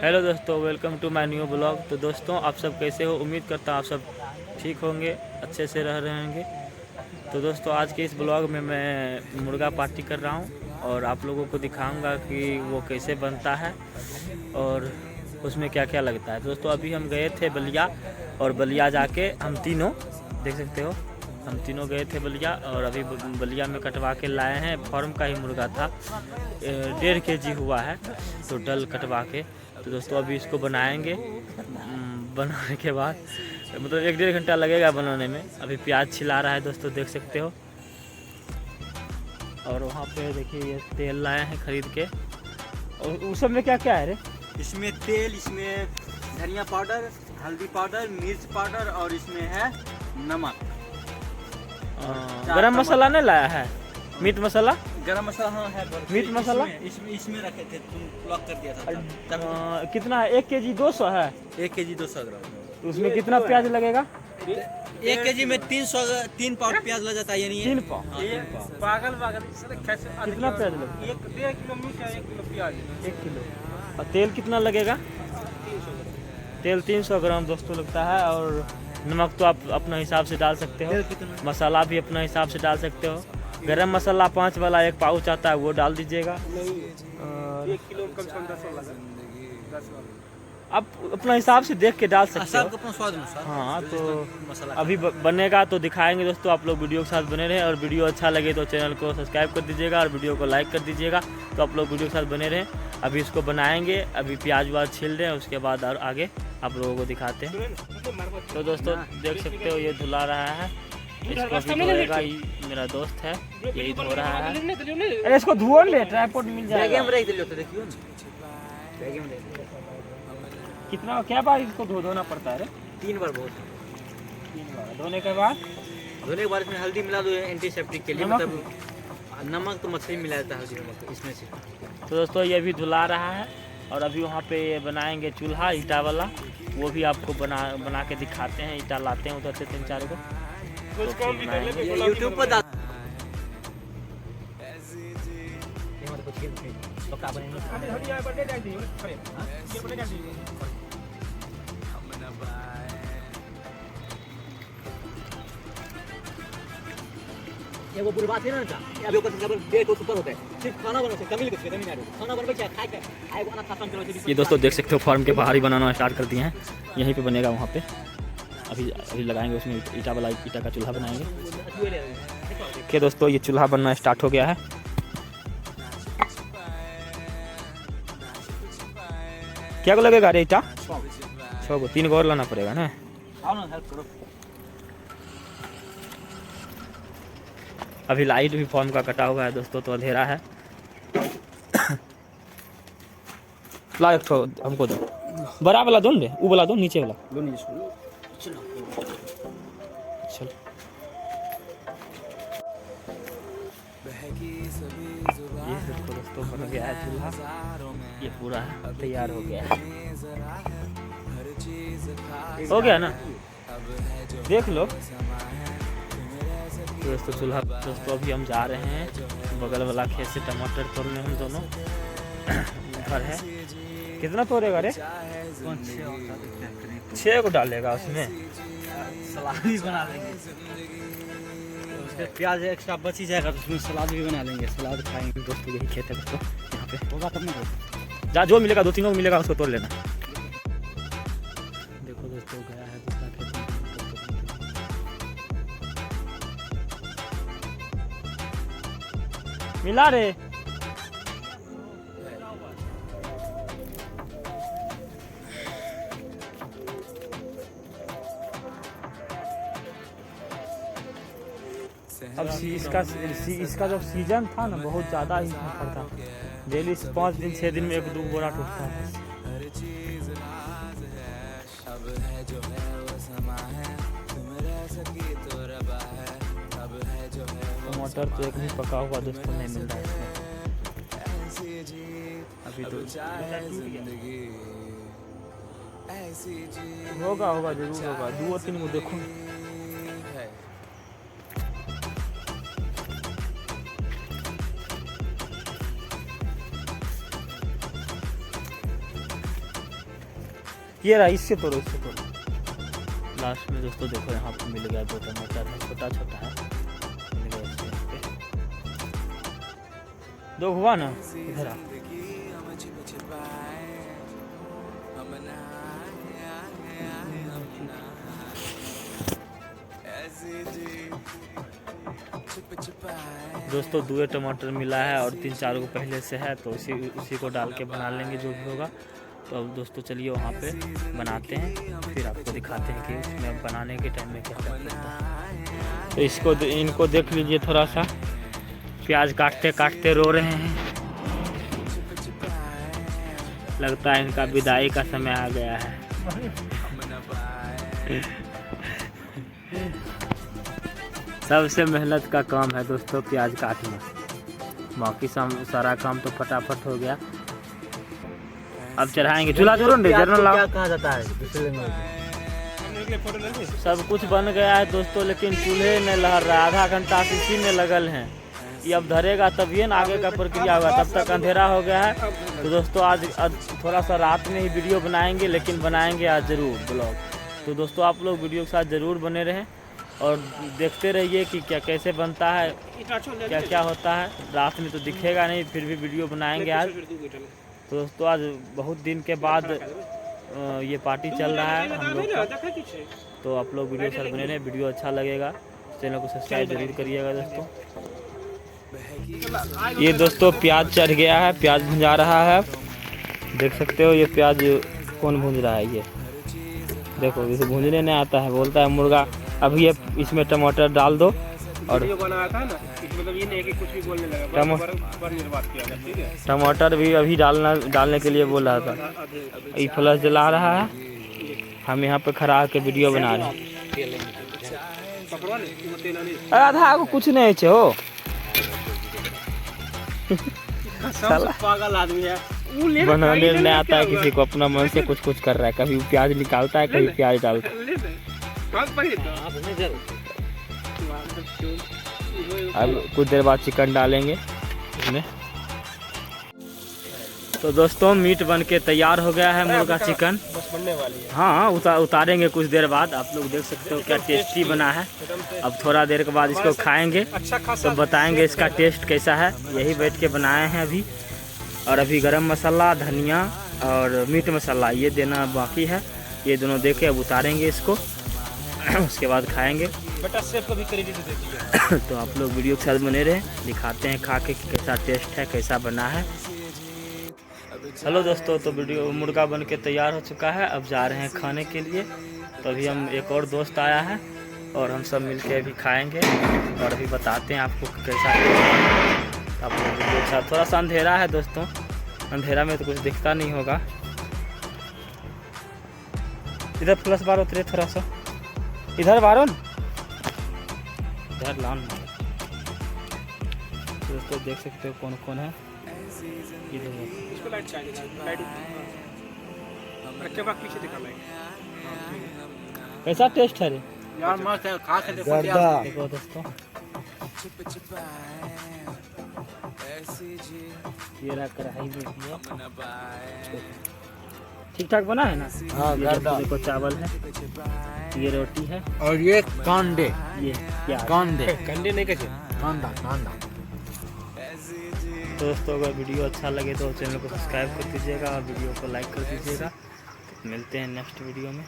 Hello दोस्तों, welcome to my new blog. तो दोस्तों, आप सब कैसे हो? उम्मीद करता हूँ आप सब ठीक होंगे, अच्छे से रह रहे होंगे। तो दोस्तों, आज के इस ब्लॉग में मैं मुर्गा पार्टी कर रहा हूँ और आप लोगों को दिखाऊंगा कि वो कैसे बनता है और उसमें क्या क्या लगता है। दोस्तों, अभी हम गए थे बलिया और बलिया जाके हम तीनों, देख सकते हो, हम तीनों गए थे बलिया और अभी बलिया में कटवा के लाए हैं। फार्म का ही मुर्गा था, 1.5 kg हुआ है टोटल कटवा के। तो दोस्तों, अभी इसको बनाएंगे। बनाने के बाद मतलब 1-1.5 घंटा लगेगा बनाने में। अभी प्याज छिला रहा है दोस्तों, देख सकते हो। और वहाँ पे देखिए ये तेल लाए हैं खरीद के। और उस सब में क्या क्या है रे? इसमें तेल, इसमें धनिया पाउडर, हल्दी पाउडर, मिर्च पाउडर और इसमें है नमक। गरम मसाला नहीं लाया है? मीट मसाला, गरम मसाला हाँ है। मीट मसाला इसमें रखे थे, तुम लॉक कर दिया था। कितना है? 1 kg 200 है। 1 kg 200 ग्राम। उसमें कितना प्याज लगेगा? 1 kg में 3 पाउंड प्याज लग जाता है, यानी 3 पाव। पागल कितना प्याज लगेगा? 1.5 किलो मीट है, 1 किलो प्याज। 1 किलो। और तेल कितना लगेगा? तेल 300 ग्राम दोस्तों लगता है। और नमक तो आप अपना हिसाब से डाल सकते हो, मसाला भी अपना हिसाब से डाल सकते हो। गरम मसाला 5 वाला 1 पाउच आता है, वो डाल दीजिएगा। 1 किलो कम से कम 10 वाला, 10 वाला आप अपना हिसाब से देख के डाल सकते हो। अपना स्वाद अनुसार। हाँ, तो मसाला अभी बनेगा तो दिखाएंगे दोस्तों। आप लोग वीडियो के साथ बने रहें और वीडियो अच्छा लगे तो चैनल को सब्सक्राइब कर दीजिएगा और वीडियो को लाइक कर दीजिएगा। तो आप लोग वीडियो के साथ बने रहें। अभी इसको बनाएंगे, अभी प्याज व्याज छील रहे हैं, उसके बाद और आगे आप लोगों को दिखाते हैं। तो दोस्तों, देख सकते हो ये धुला रहा है। इसको अभी धोएगा, मेरा दोस्त है, यही धो रहा है। अरे इसको धुओ ले, ट्राइपॉड मिल जाएगा। कितना क्या बार इसको धोना पड़ता है? 3 बार बहुत। 3 बार धोने के बाद इसमें हल्दी मिला दो एंटीसेप्टिक के लिए। मतलब नमक तो मछली मिला जाता है, हल्दी नमक इसमें से। तो दोस्तों, ये भी धुला रहा है और अभी वहाँ पे बनाएंगे चूल्हा ईटा वाला। वो भी आपको बना के दिखाते हैं। ईटा लाते हैं उधर से 3-4 को, यूट्यूब पर ये वो पूरी बात है ना। अभी ओकर डेट को सुपर होता है, सिर्फ खाना बनाते कमी कुछ कमी नहीं। खाना बनबे क्या खाए आए खाना खत्म करो। ये दोस्तों देख सकते हो, फार्म के बाहर ही बनाना स्टार्ट कर दिए हैं। यहीं पे बनेगा, वहाँ पे अभी लगाएंगे उसमें ईटा वाला, ईटा का चूल्हा बनाएंगे। ओके दोस्तों, ये चूल्हा बनना स्टार्ट हो गया है। क्या को लगेगा रे ईटा? 6 को, 3 को और लाना पड़ेगा ना। अभी लाइट भी फॉर्म का कटा हुआ है दोस्तों, तो अंधेरा है। ला एक ठो हमको दो, बड़ा वाला दो ना, वो वाला दो, नीचे वाला। चलो ये देखो दोस्तों, बन गया है चूल्हा। ये पूरा तैयार हो गया है। हो गया ना, देख लो दोस्तों चूल्हा। दोस्तों, अभी हम जा रहे हैं बगल वाला खेत से टमाटर तोड़ने। हम दोनों घर है। कितना तोड़ेगा रे? 6 को डालेगा उसमें, सलाद भी बना लेंगे। उसके प्याज एक्स्ट्रा बच ही जाएगा तो उसमें सलाद भी बना लेंगे, सलाद खाएंगे। दोस्तों यही खेत है दोस्तों, यहाँ पे होगा तब ना। जहाँ जो मिलेगा 2-3 को मिलेगा, उसको तोड़ लेना। देखो दोस्तों, गया है दूसरा खेत में। मिला रे। अब इसका जो सीजन था ना, बहुत ज़्यादा ही पड़ता। डेली 5 दिन 6 दिन में 1-2 बोरा टूटता है। टमाटर तो एक भी पका हुआ दोस्तों नहीं मिल रहा है अभी तो। होगा जरूर होगा, 2-3 को देखो। ये रहा, इससे तोड़ो, इससे तोड़ो। लास्ट में दोस्तों देखो यहाँ पे मिल गया 2 टमाटर है, छोटा छोटा है, मिल गया इससे यहाँ पे 2 हुआ ना। इधर आ, दोस्तों 2 टमाटर मिला है और 3-4 को पहले से है, तो उसी को डाल के बना लेंगे जो भी होगा। तो अब दोस्तों चलिए वहाँ पे बनाते हैं, फिर आपको दिखाते हैं कि इसमें बनाने के टाइम में क्या क्या लगता है। तो इनको देख लीजिए, थोड़ा सा प्याज काटते काटते रो रहे हैं, लगता है इनका विदाई का समय आ गया है। सबसे मेहनत का काम है दोस्तों प्याज काटना, बाकी सारा काम तो फटाफट हो गया। अब चढ़ाएंगे, चूल्हा जोड़ो ना, जरनल लाओ। क्या कहा जाता है? सब कुछ बन गया है दोस्तों, लेकिन चूल्हे में लहर रहा है, आधा घंटा से इसी में लगल हैं। ये अब धरेगा तभी ना आगे का प्रक्रिया होगा, तब तक अंधेरा हो गया है। तो दोस्तों आज थोड़ा सा रात में ही वीडियो बनाएंगे, लेकिन बनाएंगे आज ज़रूर ब्लॉग। तो दोस्तों आप लोग वीडियो के साथ ज़रूर बने रहें और देखते रहिए कि क्या कैसे बनता है, क्या क्या होता है। रात में तो दिखेगा नहीं, फिर भी वीडियो बनाएंगे आज। तो दोस्तों आज बहुत दिन के बाद ये पार्टी चल रहा है हम लोग का, तो आप लोग वीडियो के साथ बने रहें। वीडियो अच्छा लगेगा चैनल को सब्सक्राइब जरूर करिएगा दोस्तों। ये दोस्तों प्याज चढ़ गया है, प्याज भुंजा रहा है, देख सकते हो। ये प्याज कौन भूंज रहा है, ये देखो, इसे भूंजने नहीं आता है, बोलता है मुर्गा। अभी ये इसमें टमाटर डाल दो और मतलब ये नहीं कि कुछ भी बोलने लगा, टमाटर भी अभी डालने के लिए बोल रहा था। ये फ्लैश जला रहा है, हम यहाँ पे खड़ा होकर वीडियो बना रहे हैं। आधा को कुछ नहीं छे हो पागल आदमी है, बनाने नहीं आता है किसी को, अपना मन से कुछ कुछ कर रहा है। कभी प्याज निकालता है, कभी प्याज डालता है। अब कुछ देर बाद चिकन डालेंगे इसमें। तो दोस्तों मीट बन के तैयार हो गया है, मुर्गा चिकन बस बनने वाली है। हाँ उतारेंगे कुछ देर बाद। आप लोग देख सकते हो क्या टेस्टी बना है। अब थोड़ा देर के बाद इसको खाएंगे तो बताएंगे इसका टेस्ट कैसा है। यही बैठ के बनाए हैं अभी, और अभी गरम मसाला, धनिया और मीट मसाला ये देना बाकी है। ये दोनों देके अब उतारेंगे इसको, उसके बाद खाएंगे। बेटा सेफ को भी क्रेडिट दे दीजिए। तो आप लोग वीडियो के साथ बने रहे, दिखाते हैं खा के कैसा टेस्ट है, कैसा बना है। हेलो दोस्तों, तो वीडियो मुर्गा बन के तैयार हो चुका है, अब जा रहे हैं खाने के लिए। तो अभी हम एक और दोस्त आया है और हम सब मिलके अभी खाएंगे और अभी बताते हैं आपको कैसा है। आप लोग वीडियो के साथ, थोड़ा सा अंधेरा है दोस्तों, अंधेरा में तो कुछ दिखता नहीं होगा। इधर प्लस बार उतरे थोड़ा सा, इधर बारो न, इधर लान। दोस्तों देख सकते हो कौन कौन है। इसको लाइट चाहिए, लाइट रखे बाद पीछे दिखा लाइट। कैसा टेस्ट है रे यार? मस्त है, खा के देखो। देखो दोस्तों, ये रहा कढ़ाई में दिया, ठीक ठाक बना है ना। हाँ, ये देखो चावल है, ये रोटी है और ये कांदे, ये प्याज। कांदे कंडे नहीं कैसे कांदा कांदा। तो दोस्तों अगर वीडियो अच्छा लगे तो चैनल को सब्सक्राइब कर दीजिएगा और वीडियो को लाइक कर दीजिएगा। तो मिलते हैं नेक्स्ट वीडियो में।